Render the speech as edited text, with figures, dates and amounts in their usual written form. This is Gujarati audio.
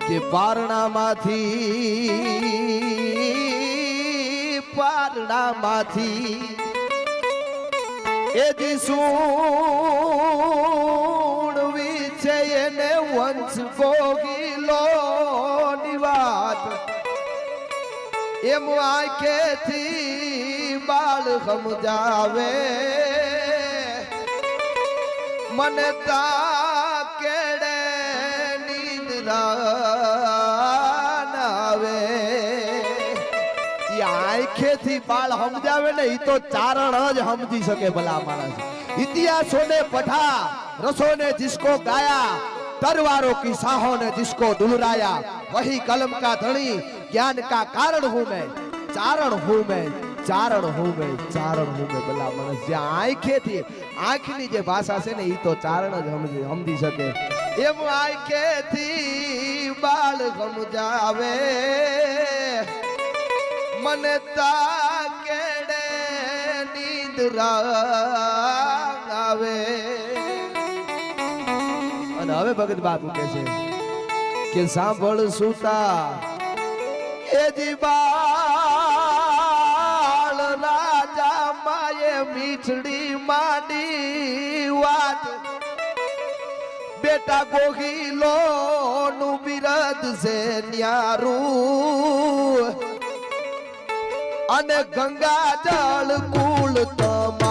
કે પારણામાંથી એ દિસુણવી છે એને વંશ ગોગીલો ની વાત એમ આંખેથી બાળ સમજાવે મને તા કેડે આવે આંખેથી બાળ સમજાવે ને ઈ તો ચારણ જ સમજી શકે ભલા માણસ इतिहासों ने पढ़ा रसों ने जिसको गाया तरवारों की साहों ने जिसको दुलराया वही कलम का धनी ज्ञान का कारण हूँ मैं चारण हूँ मैं चारण हूँ मैं चारण हूँ मैं भला मानस जे आंखे थी आंखनी जे भाषा से ने ई तो चारण ज समझी सके एम आंखे थी बाल समझावे मन ताकेडे नींदरा આવે અને હવે ભગત બાપુ કહે છે કે સાંભળ સુતા એ જીબાળ રાજા માએ મીઠડી માંડી વાત બેટા ગોગીલો નું બિરદ છે ન્યારું અને ગંગા જળ કુલ તમ